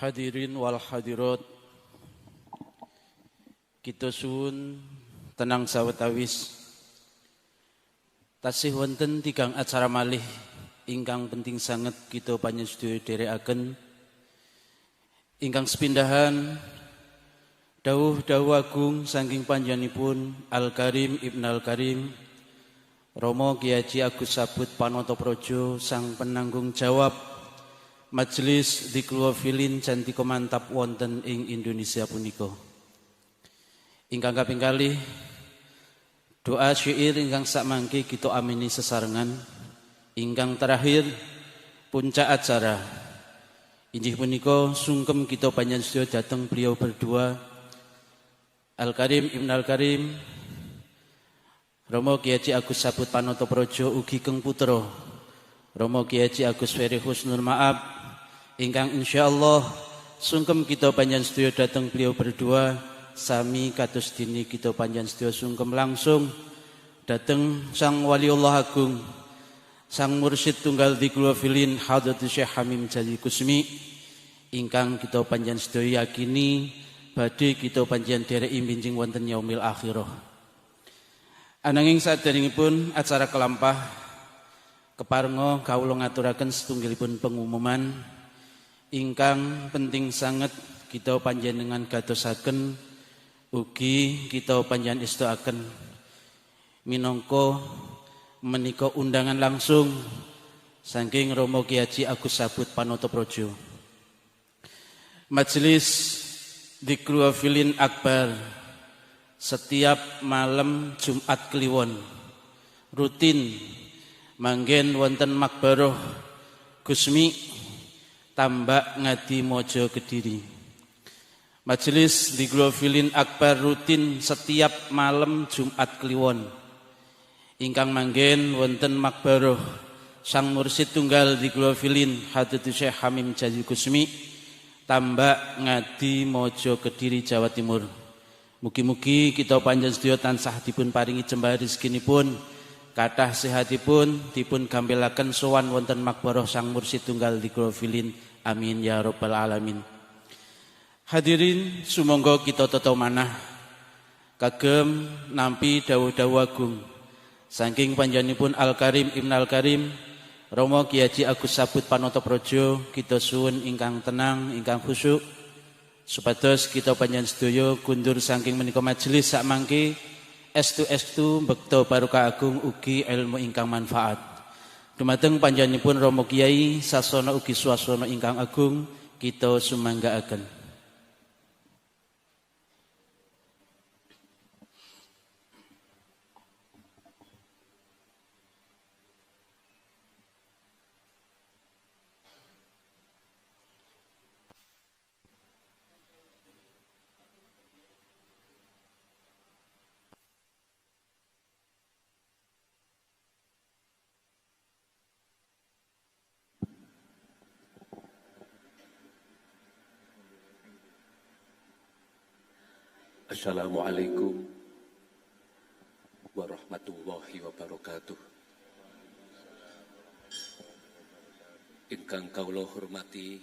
Hadirin wal hadirat, kita suwun tenang sawetawis tasih wonten tigang acara malih ingkang penting sanget kita panjenengan dherekaken ingkang sepindahan dawuh agung saking panjenenganipun Al-Karim Ibn Al-Karim Romo Kyai Haji Agus Sabut Panotoprojo sang penanggung jawab Majelis Dzikrul Wafilin Cantika Mantap wonten ing Indonesia punika. Ingkang kaping kalih doa syair ingkang sakmangke kita amini sesarengan. Ingkang terakhir puncak acara inggih punika sungkem kita panjenengan sedaya dhateng beliau berdua Al-Karim Ibn Al-Karim Romo Kyai Haji Agus Sabut Panotoprojo ugi keng putra Romo Kyai Haji Agus Ferry Husnul Maab ingkang insyaallah sungkem kita panjenengan sedaya dhateng beliau berdua sami kados dini kita panjenengan sedaya sungkem langsung dhateng Sang Waliullah Agung Sang Mursyid Tunggal Dzikrul Wafilin Hadratus Syekh Hamim Jalil Kusmi ingkang kita panjenengan sedaya yakini badhe kita panjenengan dereki binjing wonten yaumil akhirah. Ananging saderengipun acara kelampah keparenga kawula ngaturaken setunggalipun pengumuman ingkang penting sanget kita panjenengan gadosaken ugi kita panjenengan istoaken minangka menika undangan langsung saking Romo Kyai Haji Agus Sabut Panotoprojo. Majelis Dzikrul Wafilin Akbar setiap malam Jumat Kliwon rutin manggen wonten Makbaroh Gusmi Tambak Ngadi Mojo Kediri. Majelis Dzikrul Wafilin Akbar rutin setiap malam Jumat Kliwon ingkang manggen wonten Makbaroh Sang Mursyid Tunggal Dzikrul Wafilin Hadratus Syekh Hamim Jalil Kusmi Tambak Ngadi Mojo Kediri Jawa Timur. Mugi-mugi kita panjenengan sedaya tansah dipun paringi jembah rezekinipun kathah sehatipun dipun gampelaken sowan wonten Makbaroh Sang Mursyid Tunggal Dzikrul Wafilin. Amin ya rabbal alamin. Hadirin sumangga kita tata manah kagem nampi dawuh-dawuh agung saking panjenenganipun Al-Karim Ibn Al-Karim Romo Kyai Haji Agus Sabut Panotoprojo. Kita suwun ingkang tenang ingkang khusyuk supados kita panjenengan sedaya kundur saking menika majelis sakmangke estu bekto barokah agung ugi ilmu ingkang manfaat. Dumateng panjenenganipun Romo Kyai sasana ugi swasana ingkang agung kita sumanggaaken. Assalamualaikum warahmatullahi wabarakatuh. Ingkang kawula hormati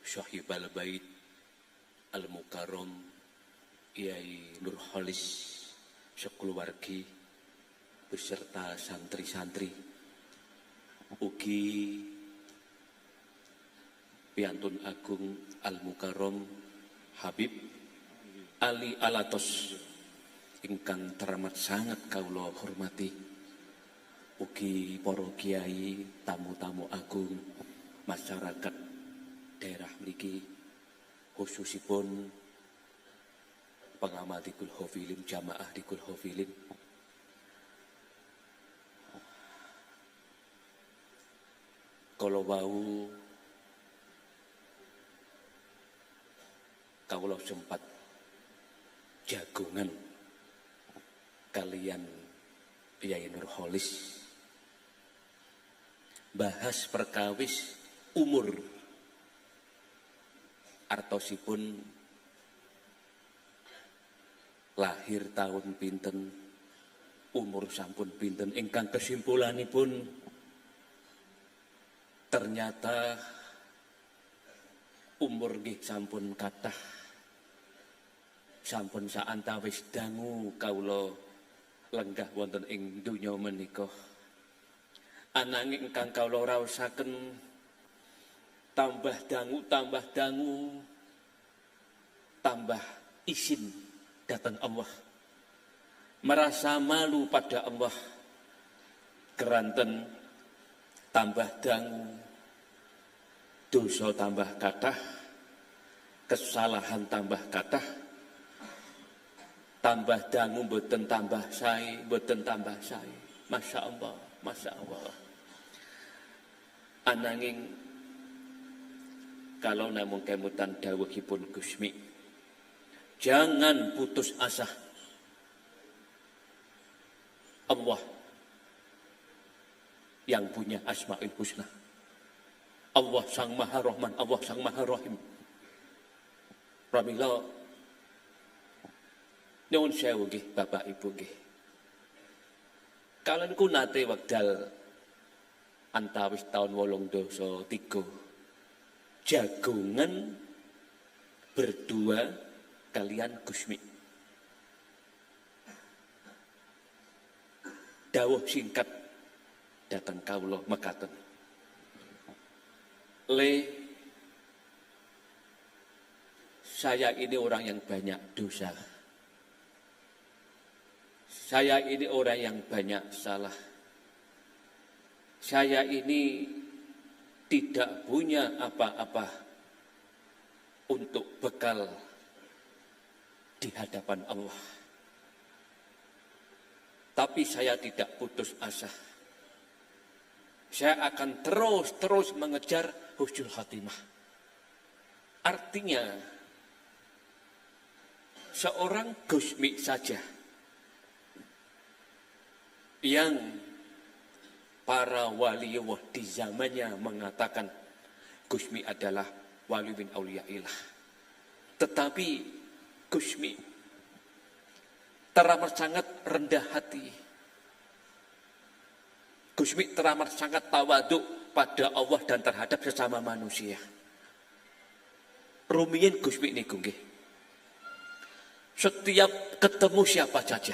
Syahibal Bait Al-Mukarram Kyai Nurholis sekeluargi beserta santri-santri ugi piantun agung Al-Mukarram Habib Ali Alatos ingkang teramat sangat kawula hormati ugi para kiai tamu-tamu agung masyarakat daerah mriki khususipun pengamat Dzikrul Wafilin jamaah Dzikrul Wafilin kala wau kawula sempat jagongan kalian Kyai Nurholis bahas perkawis umur artosipun lahir tahun pinten umur sampun pinten ingkang kesimpulanipun ternyata umur nggih sampun kathah. Sampun saantawis dangu kawula lenggah wonten ing donya menika. Ananging ingkang kawula raosaken tambah dangu, tambah izin datang Allah. Merasa malu pada Allah. Keranten tambah dangu, dosa tambah kathah, kesalahan tambah kathah, tambah dangu mboten tambah sae, mboten tambah sae. Masya Allah, Masya Allah. Ananging kalau namung kemutan dawuhipun Gusmi, jangan putus asa. Allah yang punya Asmaul Husna. Allah Sang Maha Rahman, Allah Sang Maha Rahim. Pramila nyuwun sewu nggih Bapak Ibu nggih. Kalian ku nate wekdal antawis tahun 803 jagungan berdua kalian Gusmi. Dawuh singkat datang kawula mekaten. Saya ini orang yang banyak dosa. Saya ini orang yang banyak salah. Saya ini tidak punya apa-apa untuk bekal di hadapan Allah. Tapi saya tidak putus asa. Saya akan terus mengejar husnul khatimah. Artinya, seorang Gusmi saja yang para wali Allah di zamannya mengatakan Gusmi adalah wali min auliyaillah. Tetapi Gusmi teramat sangat rendah hati. Gusmi teramat sangat tawaduk pada Allah dan terhadap sesama manusia. Rumiyin Gusmi niku nggih. Setiap ketemu siapa saja,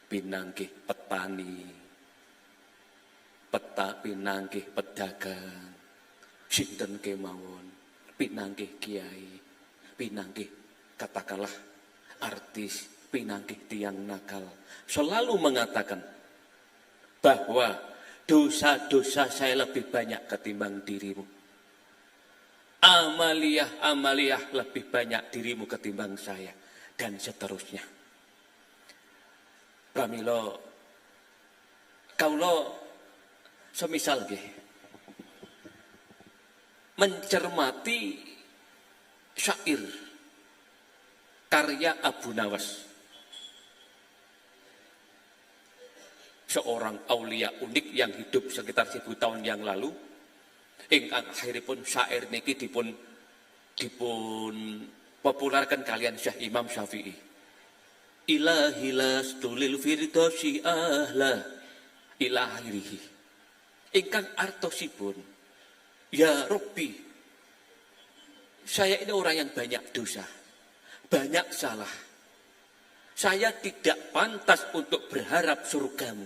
pinanggih petani, pinanggih pedagang, sinten kemawon, pinanggih kiai, pinanggih katakanlah artis, pinanggih tiang nakal, selalu mengatakan bahwa dosa-dosa saya lebih banyak ketimbang dirimu. Amaliyah lebih banyak dirimu ketimbang saya, dan seterusnya. Pramila kawula semisal nggih mencermati syair karya Abu Nawas, seorang aulia unik yang hidup sekitar 1000 tahun yang lalu. Ingkang akhiripun syair niki dipun populerkan kalian Syekh Imam Syafi'i. Ilahilas tulil firdausi ahla ila akhirih. Ingkang artosipun, ya Rabbi, saya ini orang yang banyak dosa, banyak salah. Saya tidak pantas untuk berharap surgamu.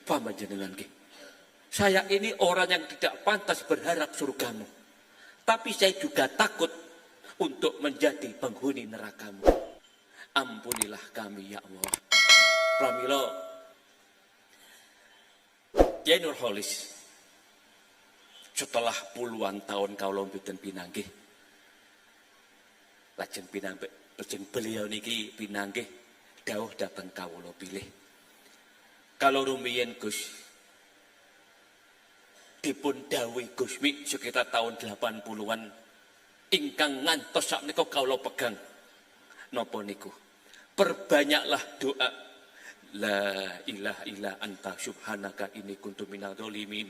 Paham jenengan nggih? Saya ini orang yang tidak pantas berharap surgamu. Tapi saya juga takut untuk menjadi penghuni nerakamu. Ampunilah kami ya Allah. Pramila Kyai Nurholis setelah puluhan tahun kawula mboten pinanggih. Lajeng beliau niki pinanggih dawuh dhateng kawula pilih. Kalau rumiyin Gus dipun dawuhi Gusmi sekitar tahun 80-an ingkang ngantos sakmenika kawula pegang napa niku, perbanyaklah doa la ilaha illa anta subhanaka inni kuntu minadz dzalimin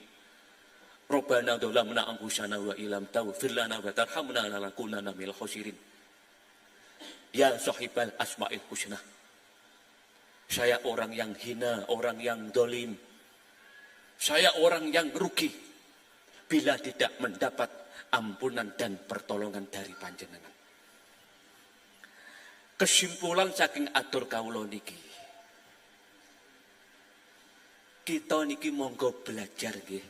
Rabbana dzalamna anfusana wa illam taghfir lana wa tarhamna lanakunanna minal khosirin. Ya sahibal asmaul husna, saya orang yang hina, orang yang dolim, saya orang yang rugi. bila tidak mendapat ampunan dan pertolongan dari panjenengan. Kesimpulan saking atur kawula niki, kita niki monggo belajar nggih.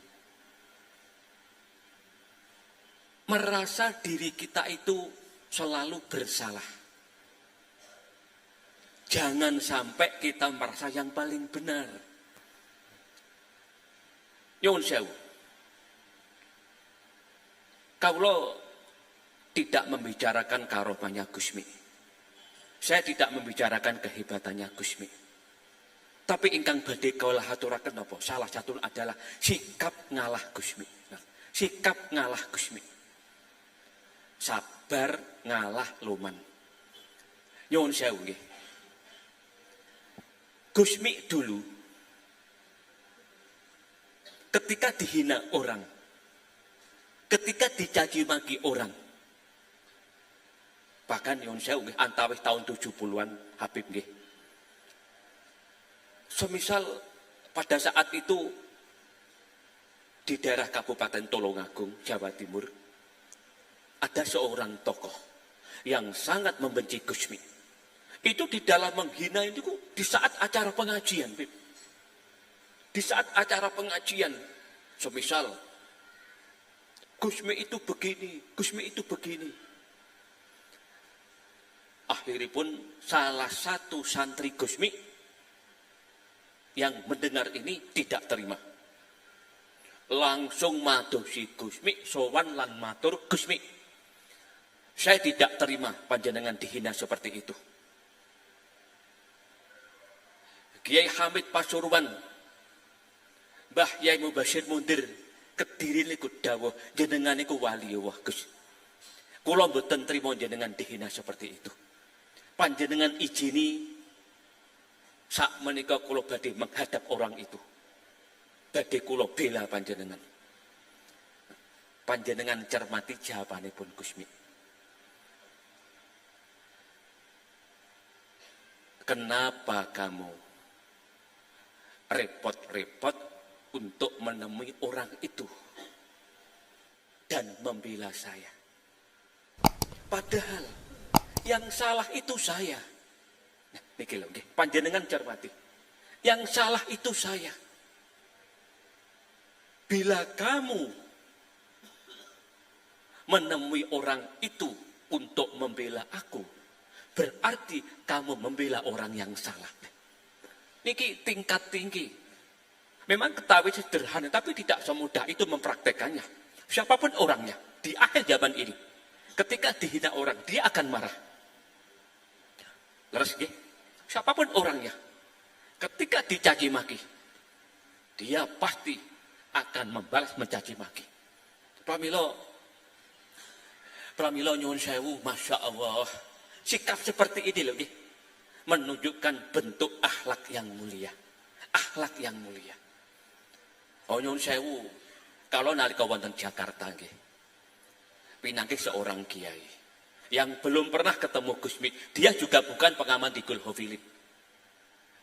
Merasa diri kita itu selalu bersalah. Jangan sampai kita merasa yang paling benar. Nyuwun sewu. Kawula tidak membicarakan karomahnya Gusmi. Saya tidak membicarakan kehebatannya Gusmi. Tapi ingkang badhe kawula aturaken napa? Salah satu adalah sikap ngalah Gusmi. Sikap ngalah Gusmi. Sabar ngalah luman. Nyuwun sewu nggih. Gusmi dulu ketika dihina orang, ketika dicaci maki orang, bahkan nyuwun sewu nggih antawis tahun 70-an Habib nggih. Semisal pada saat itu di daerah Kabupaten Tulungagung, Jawa Timur, ada seorang tokoh yang sangat membenci Gusmi. Itu di dalam menghina itu di saat acara pengajian, Bib. Di saat acara pengajian, semisal Gusmi itu begini, Gusmi itu begini. Akhirnya pun salah satu santri Gusmi yang mendengar ini tidak terima. Langsung madosi Gusmi, sowan lan matur, Gusmi, saya tidak terima panjenengan dihina seperti itu. Kiai Hamid Pasuruan, Mbah Yai Mubashir Mundir, Kediri niku dawuh jenengan niku wali Allah Gus. Kula mboten trima jenengan dihina seperti itu. Panjenengan izini sak menika kula badhe menghadap orang itu. Badhe kula bela panjenengan. Panjenengan cermati jawabanipun Gusmi. Kenapa kamu repot-repot untuk menemui orang itu dan membela saya? Padahal yang salah itu saya. Nah, niki lho nggih, panjenengan cermati. Yang salah itu saya. Bila kamu menemui orang itu untuk membela aku, berarti kamu membela orang yang salah. Niki tingkat tinggi. Memang ketahui sederhana, tapi tidak semudah itu mempraktekannya. Siapapun orangnya, di akhir zaman ini, ketika dihina orang, dia akan marah. Leres nggih? Siapapun orangnya, ketika dicaci maki, dia pasti akan membalas mencaci maki. Pramila nyuwun sewu, Masya Allah. Sikap seperti ini loh, nggih, menunjukkan bentuk akhlak yang mulia. Akhlak yang mulia. Oh nyuwun sewu, kalau nalika wonten Jakarta nggih, pinanggih seorang kiai yang belum pernah ketemu Gusmi. Dia juga bukan pengaman di Gul Hovilip.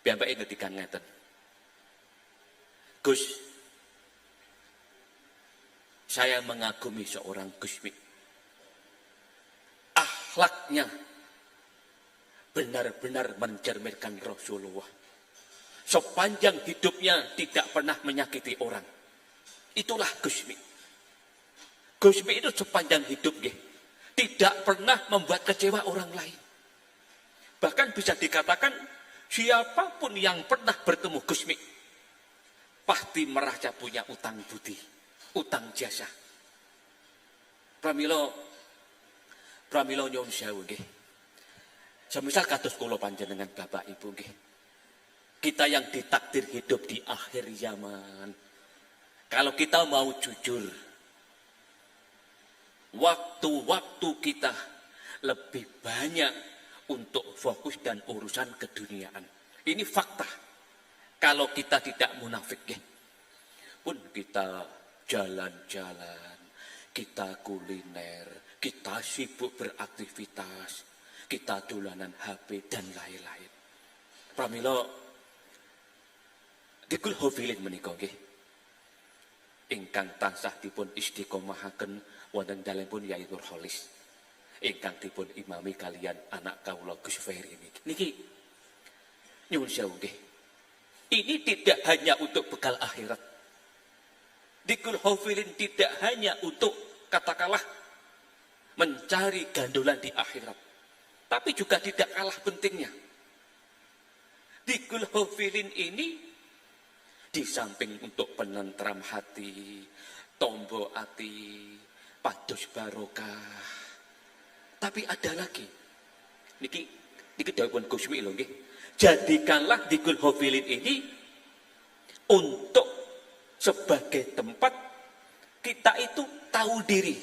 Piyambake ngetikan ngeten. Gus, saya mengagumi seorang Gusmi. Akhlaknya benar-benar mencerminkan Rasulullah. Sepanjang hidupnya tidak pernah menyakiti orang. Itulah Gusmi. Gusmi itu sepanjang hidup nggih, tidak pernah membuat kecewa orang lain. Bahkan bisa dikatakan siapapun yang pernah bertemu Gusmi pasti merasa punya utang budi, utang jasa. Pramila nyuwun sewu nggih. Semisal kados kula panjenengan Bapak Ibu nggih. Kita yang ditakdir hidup di akhir zaman. Kalau kita mau jujur, waktu-waktu kita lebih banyak untuk fokus dan urusan keduniaan. Ini fakta. Kalau kita tidak munafik nggih. Pun kita jalan-jalan, kita kuliner, kita sibuk beraktivitas, kita dolanan HP dan lain-lain. Pramila di Gul Hovilin menika nggih. ingkang tansah dipun istiqomahaken wonten dalempun Yai Nurholis ingkang dipun imami kalian anak kawula Gus Ferry niki nyuwun sewu nggih. Ini tidak hanya untuk bekal akhirat. Dikul hafilin tidak hanya untuk katakanlah mencari gandolan di akhirat, tapi juga tidak kalah pentingnya. Dikul hafilin ini di samping untuk penentram hati, tombo hati, pados barokah, tapi ada lagi. Niki dawuhipun Gusmi lho nggih. Jadikanlah dikul hafilin ini untuk sebagai tempat kita itu tahu diri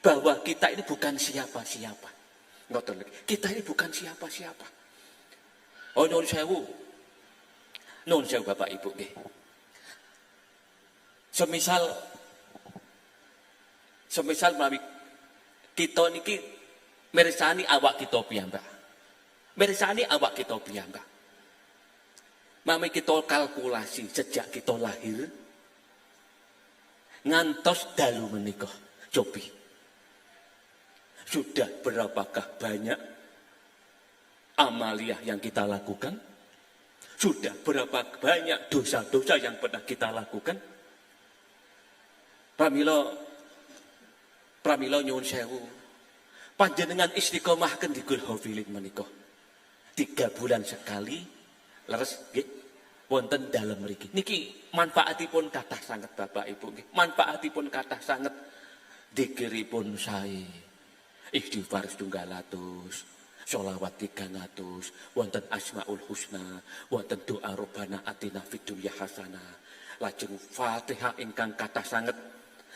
bahwa kita ini bukan siapa-siapa. Ngoten lagi. Kita ini bukan siapa-siapa. Oh nyuwun sewu. Nyuwun sewu Bapak Ibu nggih. Semisal menawi kita niki mirsani awak kita piyambak. Mirsani awak kita piyambak. Mami kita kalkulasi sejak kita lahir ngantos dalu menika. Cobi. Sudah berapakah banyak amaliyah yang kita lakukan? Sudah berapa banyak dosa-dosa yang pernah kita lakukan? Pramila nyuwun sewu. Panjenengan istiqomahken di Gul Hafilin menika. 3 bulan sekali leres nggih wonten dalem mriki. Niki manfaatipun kathah sanget Bapak Ibu nggih. Manfaatipun kathah sanget. Dzikiripun sae. Istighfar 700, sholawat 300, wonten Asmaul Husna, wonten doa Rabbana atina fid dunya hasanah. Lajeng Fatihah ingkang kathah sanget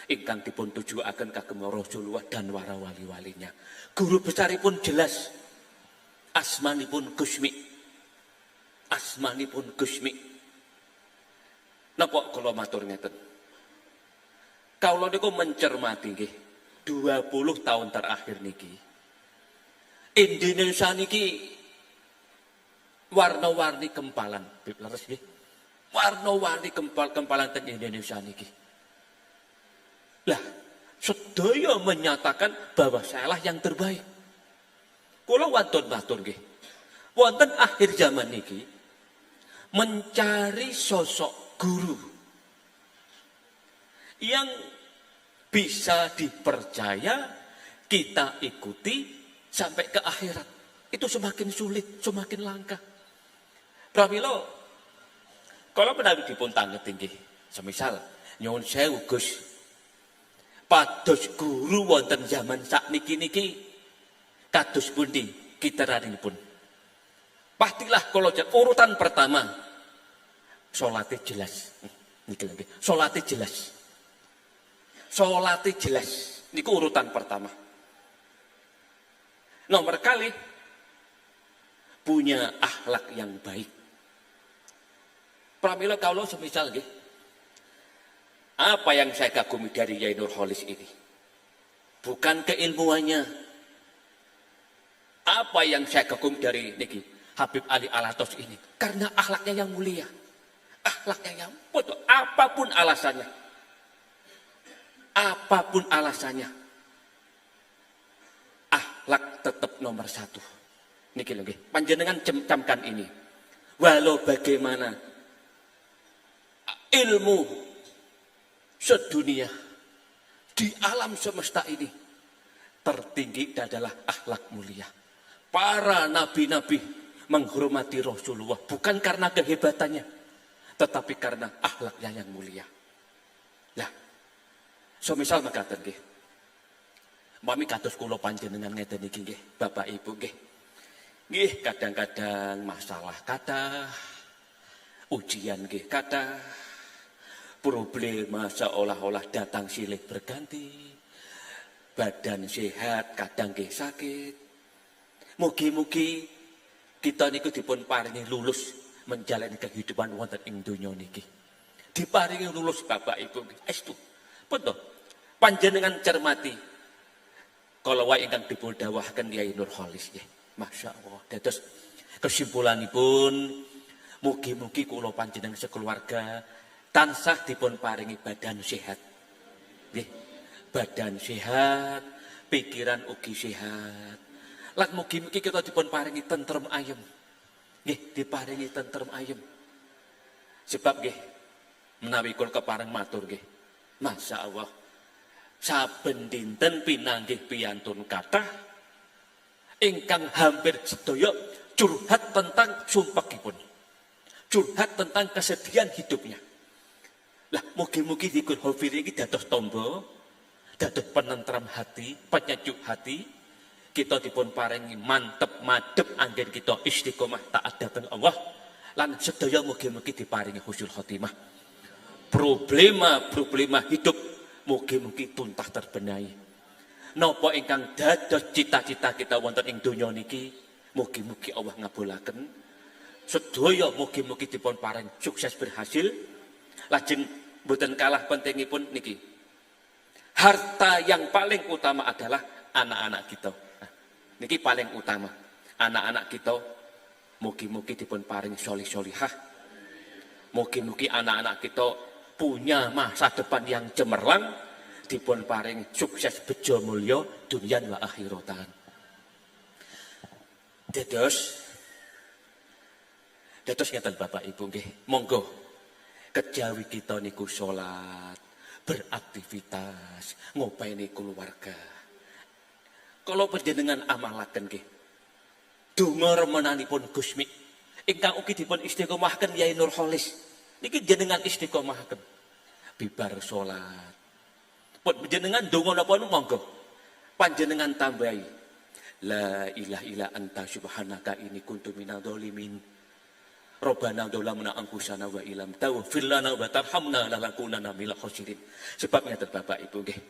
ingkang dipun tujuaken kagem Rasulullah dan para wali-walinya. Guru besaripun jelas. Asmanipun Gusmi. Asmanipun Gusmi. Napa kula matur ngeten? Kawula niku mencermati nggih 20 tahun terakhir niki. Indonesia niki warna-warni kempalan, leres nggih. Warna-warni kempalan teng Indonesia niki. Lah, sedaya menyatakan bahwa sayalah yang terbaik. Kula wonten matur nggih. Wonten akhir zaman niki mencari sosok guru yang bisa dipercaya kita ikuti sampai ke akhirat. Itu semakin sulit, semakin langka. Pramila kalau menawi dipun tanget nggih, semisal nyuwun sewu Gus, pados guru wonten zaman sakniki niki kados pundi kitaranipun. Pastilah kalau urutan pertama salate jelas. Niki lagi. Salate jelas. Salate jelas. Niku urutan pertama. Nomor kali punya akhlak yang baik. Pramila kawula semisal nggih. Apa yang saya kagumi dari Yai Nurholis ini? Bukan keilmuannya. Apa yang saya kagumi dari niki Habib Ali Alatos ini? Karena akhlaknya yang mulia. Akhlaknya yang betul. Apapun alasannya. Apapun alasannya. Akhlak tetap nomor 1. Niki lho nggih. Panjenengan camkan ini. Walau bagaimana ilmu sedunia di alam semesta ini tertinggi adalah akhlak mulia. Para nabi-nabi menghormati Rasulullah bukan karena kehebatannya, tetapi karena akhlaknya yang mulia. Lah, semisal mekaten nggih. Mami kados kula panjenengan ngeten iki nggih, Bapak Ibu nggih. Nggih, kadang-kadang masalah kathah, ujian nggih kathah, problema seolah-olah datang silih berganti, badan sehat kadang nggih sakit. Mugi-mugi kita niku dipun paringi lulus menjalani kehidupan wonten ing donya niki. Diparingi lulus Bapak Ibu estu. Pun to panjenengan cermati kalau wae ingkang dipun dawuhken Yai Nurholis nggih. Masyaallah. Dados kesimpulanipun mugi-mugi kula panjenengan sekeluarga tansah dipun paringi badan sehat. Nggih. Badan sehat, pikiran ugi sehat. Lan mugi-mugi kita dipun paringi tentrem ayem. Nggih, diparingi tentrem ayem. Sebab nggih menawi kula kepareng matur nggih. Masyaallah. Saben dinten pinanggih piyantun kathah ingkang hampir sedaya curhat tentang sumpekipun. Curhat tentang kesedihan hidupnya. Lah mugi-mugi dikun hofiri iki dados tombo, dados penentram hati, penyejuk hati, kita dipun paringi mantep madhep anggen kita istiqomah taat dhateng Allah lan sedaya mugi-mugi diparingi husnul khotimah. Problema hidup mugi-mugi tuntas terbenahi. Napa ingkang dados cita-cita kita wonten ing donya niki mugi-mugi Allah ngabulaken. Sedaya mugi-mugi dipun paring sukses berhasil. Lajeng mboten kalah pentingipun niki. Harta yang paling utama adalah anak-anak kita. Nah, niki paling utama. Anak-anak kita mugi-mugi dipun paring solih-solihah. Mugi-mugi anak-anak kita punya masa depan yang cemerlang, dipun paring sukses bejo mulya dunyan wa akhiratan. Dados ngeten Bapak Ibu nggih, monggo kejawi kita niku salat, beraktivitas, ngopeni keluarga. Kalau panjenengan amalaken nggih, donga remenanipun Gusmi ingkang ugi dipun istiqomahaken Yai Nurholis. Niki jenengan istiqomahaken. Bibar salat. Pun panjenengan donga napa monggo. Panjenengan tambahi la ilaha illa anta subhanaka inni kuntu minadz dzalimin. Rabbana dzalamna anfusana wa illam taghfir lana wa tarhamna lanakunanna minal khosirin. Sebab ngeten Bapak Ibu nggih.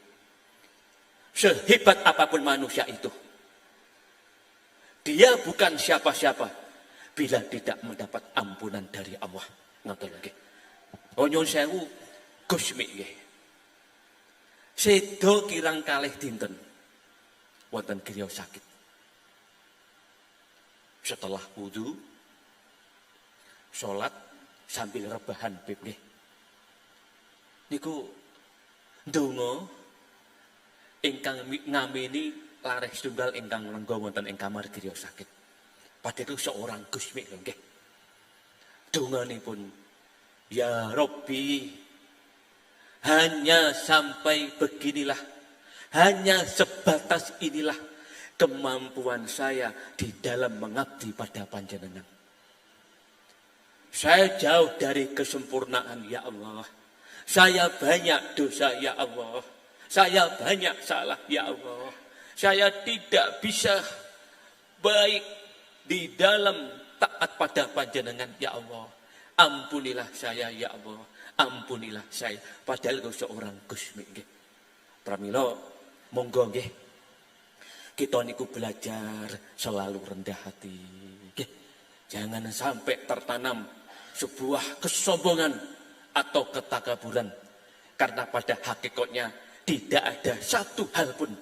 Sehebat apapun manusia itu, dia bukan siapa-siapa bila tidak mendapat ampunan dari Allah. Ngoten nggih. Nyuwun sewu Gusmi nggih. Sedo kirang kalih dinten wonten griya sakit. Setelah wudu, salat sambil rebahan bib nggih. Niku ndonga ingkang ngamini lareh setunggal ingkang lengga wonten ing kamar griya sakit. Padahal seorang Gusmi lho nggih. Donganipun, ya Rabbi, hanya sampai beginilah, hanya sebatas inilah kemampuan saya di dalam mengabdi pada panjenengan. Saya jauh dari kesempurnaan ya Allah. Saya banyak dosa ya Allah. Saya banyak salah ya Allah. Saya tidak bisa baik di dalam taat pada panjenengan ya Allah. Ampunilah saya ya Allah. Ampunilah saya. Padahal kau seorang Gusmi nggih. Pramila monggo nggih. Kita niku belajar selalu rendah hati. Nggih. Jangan sampai tertanam sebuah kesombongan atau ketakaburan. Karena pada hakikatnya tidak ada satu hal pun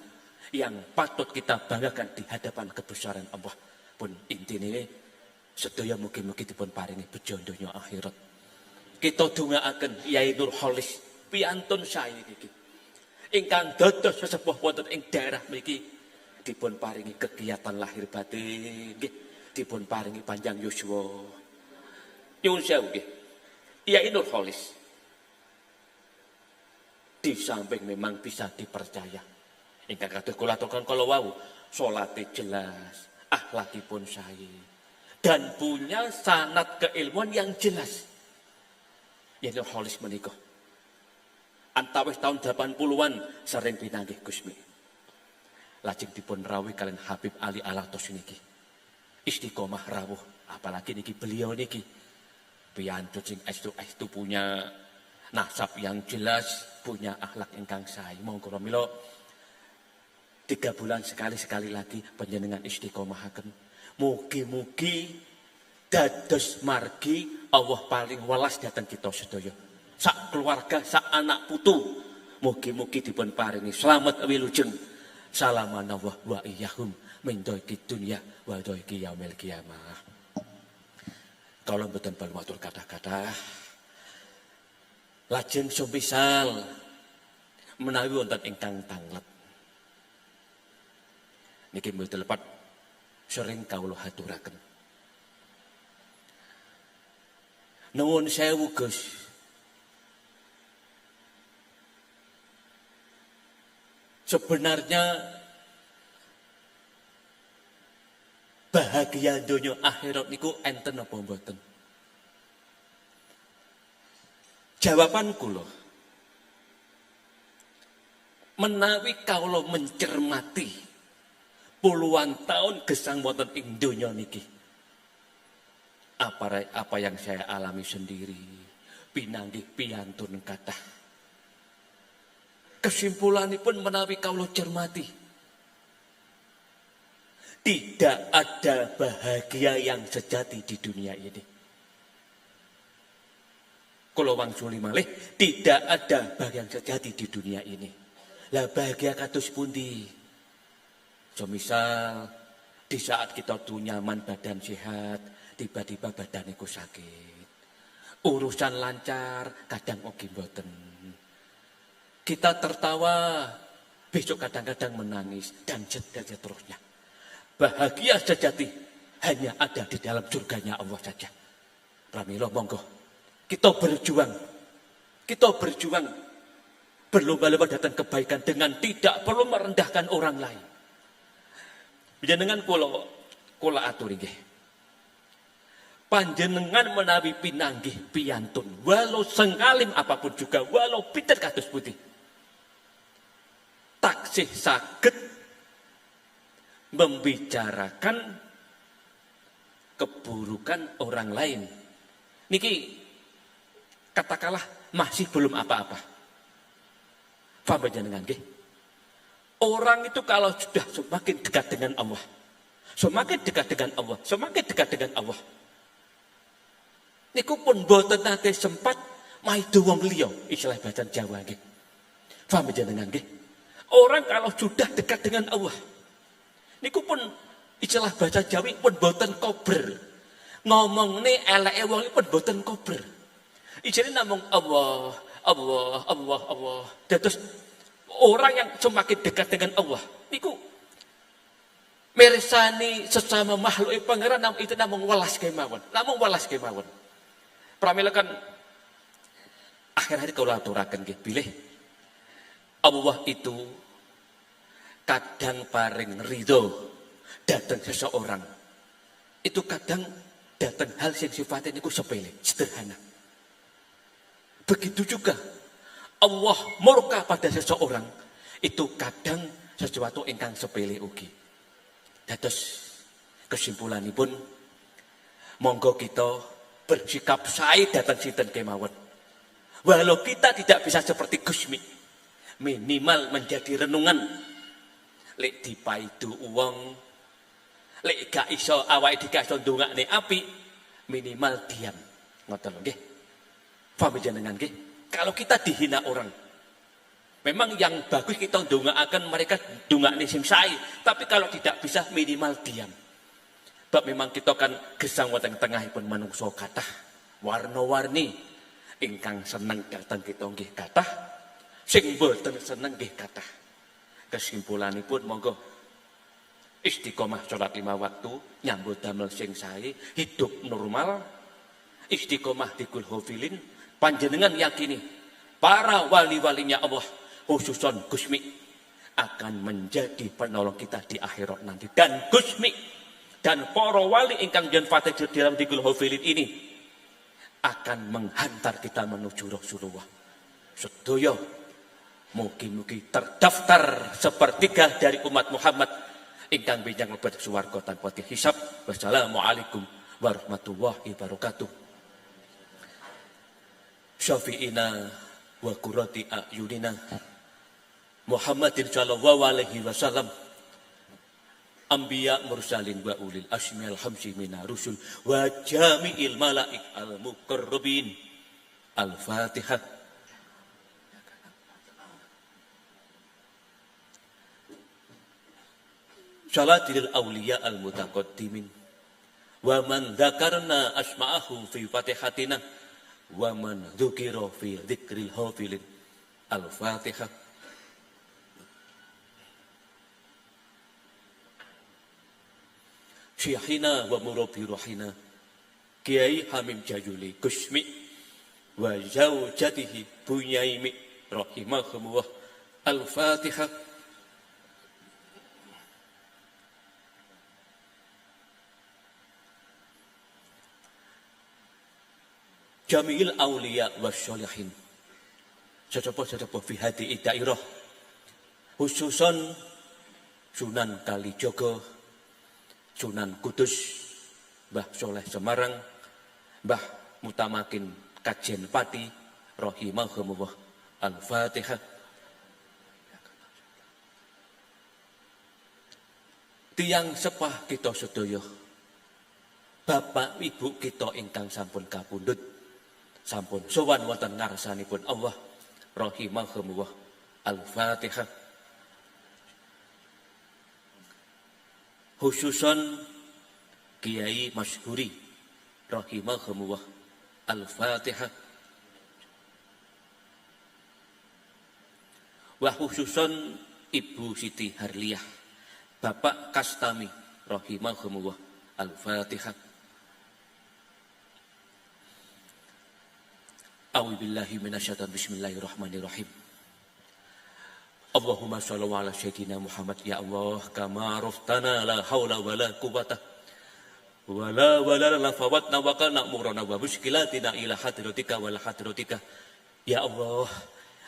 yang patut kita banggakan di hadapan kebesaran Allah. Pun intine sedaya mugi-mugi dipun paringi bejo donya akhirat. Kita dongaaken Yai Nurholis piyantun saya niki. Ingkang dados sesepuh wonten ing daerah mriki dipun paringi kegiatan lahir batin nggih, dipun paringi panjang yuswa. Nyuwun sewu nggih. Yai Nurholis di samping memang bisa dipercaya. Ingkang kados kula aturaken kala wau, salate jelas, akhlakipun sae, dan punya sanad keilmuan yang jelas. Yai Nurholis menika antawis tahun 80-an sering pinanggih Gusmi. Lajeng dipun rawuh kalian Habib Ali Alatos niki. Istiqomah rawuh, apalagi niki beliau niki piyantun sing estu punya nasab yang jelas, punya akhlak ingkang sae. Monggo pramila 3 bulan sekali lagi panjenengan istiqomahaken. Mugi-mugi dados margi Allah paling welas dhateng kita sedaya. Sak keluarga, sak anak putu. Mugi-mugi dipun paringi slamet wilujeng. Salamanallah wa iyyahum min dhaiki dunya wa dhaiki yaumil qiyamah. 'Kalau mboten perlu matur kata-kata, Lajeng semisal menawi wonten ingkang tanglep. Niki mboten lepat sering kawula haturaken. Nuwun sewu Gus. Sebenarnya bahagia donya akhirat niku enten apa mboten? Jawaban kula, menawi kawula mencermati puluhan tahun gesang wonten ing donya niki, apa yang saya alami sendiri, pinanggih piyantun kathah. Kesimpulanipun menawi kawula cermati, tidak ada bahagia yang sejati di dunia ini. Kula wangsuli malih, tidak ada bahagia yang sejati di dunia ini. Lah bahagia kados pundi? Semisal di saat kita tuh nyaman, badan sehat, tiba-tiba badan iku sakit. Urusan lancar, kadang oke mboten. Kita tertawa, besok kadang-kadang menangis, dan seterusnya. Bahagia sejati hanya ada di dalam surganya Allah saja. Pramila monggo, kita berjuang berlomba-lomba datang kebaikan dengan tidak perlu merendahkan orang lain. Panjenengan kula aturi nggih. Panjenengan menawi pinanggih piyantun, walau sengkalim apapun juga, walau pinter kados putih, taksih saged membicarakan keburukan orang lain. Niki katakanlah masih belum apa-apa. Paham panjenengan nggih? Orang itu kalau sudah semakin dekat dengan Allah, semakin dekat dengan Allah, niku pun boten nate sempat maido wong liya, istilah bacaan Jawa nggih. Paham panjenengan nggih? Orang kalau sudah dekat dengan Allah, niku pun istilah bahasa Jawi pun boten kober. Ngomongne eleke wong pun boten kober. Ijine namung Allah. Terus orang yang semakin dekat dengan Allah niku mirsani sesama makhluk pangeran itu namung welas kemawon. Pramila kan akhir-akhir kula aturaken nggih bilih Allah itu kadang paring ridho datang seseorang. Itu kadang datang hal yang sifatnya niku sepele, sederhana. Begitu juga Allah murka pada seseorang, itu kadang sesuatu ingkang sepele ugi. Dados kesimpulanipun monggo kita bersikap sae datang sinten kemawon. Walau kita tidak bisa seperti Gusmi, minimal menjadi renungan. Lek dipaidu uang, lek gak iso awake dikasih ndongakne api, minimal diam. Ngoten nggih. Paham jenengan nggih? Kalau kita dihina orang, memang yang bagus kita ndongakaken mereka ndongakne sing sae, tapi kalau tidak bisa minimal diam. Sebab memang kita kan gesang wonten tengahipun manungsa kathah, warna-warni, ingkang seneng datang kita nggih kathah, sing boten seneng nggih kathah. Kesimpulanipun monggo istiqomah sholat 5 waktu, nyambut damel sing sae, hidup normal, istiqomah dikul hofilin. Panjenengan yakini para wali-walinya Allah, khususon Gusmi, akan menjadi penolong kita di akhirat nanti. Dan Gusmi dan para wali ingkang jen fatih di dalam dikul hofilin ini akan menghantar kita menuju Rasulullah. Sedaya mugi-mugi terdaftar sepertiga dari umat Muhammad ingkang benjang mlebet swarga tanpa dihisab. Wassalamualaikum warahmatullahi wabarakatuh. Syafi'ina wa qurrati a'yunina Muhammadin sallallahu alaihi wasallam, anbiya mursalin wa ulil asmi al-hamsi mina rusul wa jami'il malaik al-muqarrabin. Al-Fatihah. Salatil awliya al-mutaqaddimin wa man dzakarna asma'ahu fi fatihatina wa man dzukira fi dzikril hafilin. Al-Fatihah. Syekhina wa murabbi ruhina Kiai Hamim Jayuli Gusmi wa zaujatihi Bunyaimi rahimahumullah. Al-Fatihah. Jamil awliya wasyolihin Sesepuh-sesepuh fi hadi dairah khususan Sunan Kalijogo, Sunan Kudus, Mbah Soleh Semarang, Mbah Mutamakin Kajen Pati rahimahumullah. Al-Fatihah. Tiang sepah kita sedaya, bapak ibu kita ingkang sampun kapundhut, sampun sowan wonten ngarsanipun Allah rahimahumullah. Al-Fatihah. Khususan Kiai Masyhuri rahimahumullah. Al-Fatihah. Wa khususan Ibu Siti Harliah, Bapak Kastami rahimahumullah. Al-Fatihah. A'udzubillahi minasyaitonir bismillahirrahmanirrahim. Allahumma shalli ala sayyidina Muhammad ya Allah kama raftana la haula wala quwwata wala la fawatna wa kana murana wa muskilatina ila hadratika wal hadratika. Ya Allah,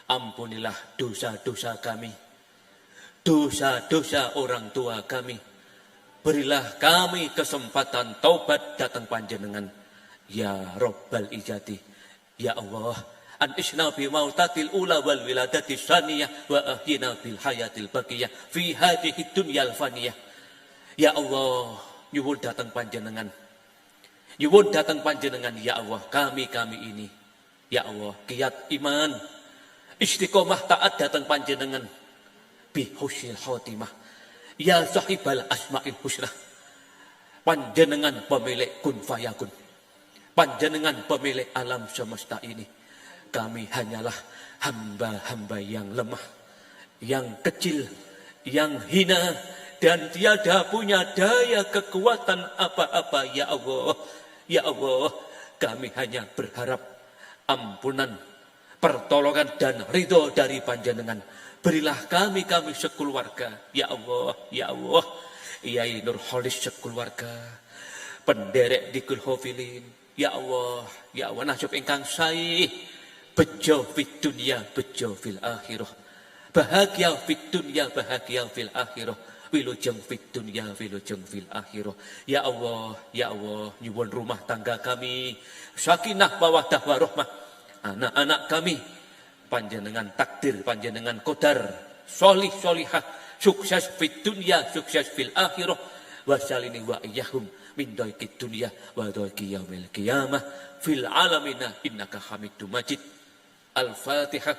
ampunilah dosa-dosa kami, dosa-dosa orang tua kami. Berilah kami kesempatan taubat datang panjenengan ya Rabbal Ijati. Ya Allah, an isna bi mautatil ula wal wiladati saniyah wa ahyina bil hayatil baqiyah fi hadhihi dunyal faniyah. Ya Allah, nyuwun datang panjenengan, nyuwun datang panjenengan ya Allah, kami ini ya Allah kiat iman istiqomah taat datang panjenengan bi husnil khotimah ya sahibal asmaul husna. Panjenengan pemilik kun fayakun, panjenengan pemilik alam semesta ini. Kami hanyalah hamba-hamba yang lemah, yang kecil, yang hina, dan tiada punya daya kekuatan apa-apa. Ya Allah, ya Allah, kami hanya berharap ampunan, pertolongan dan ridho dari panjenengan. Berilah kami sekeluarga. Ya Allah, ya Allah, Yai Nurholis sekeluarga, penderek Dikul Hofilin. Ya Allah, ya Allah, nasib ingkang sae. Bejo fit dunia, bejo fil akhirah. Bahagia fit dunia, bahagia fil akhirah. Wilujeng fit dunia, wilujeng fil akhirah. Ya Allah, nyuwun rumah tangga kami sakinah mawaddah warahmah. Anak-anak kami panjenengan takdir, panjenengan qadar, sholih sholihah, sukses fit dunia, sukses fil akhirah. Wasalini wa iyyahum min daikid dunia wa daiki yaumil qiyamah fil alamina innaka hamidum majid. Al-Fatihah.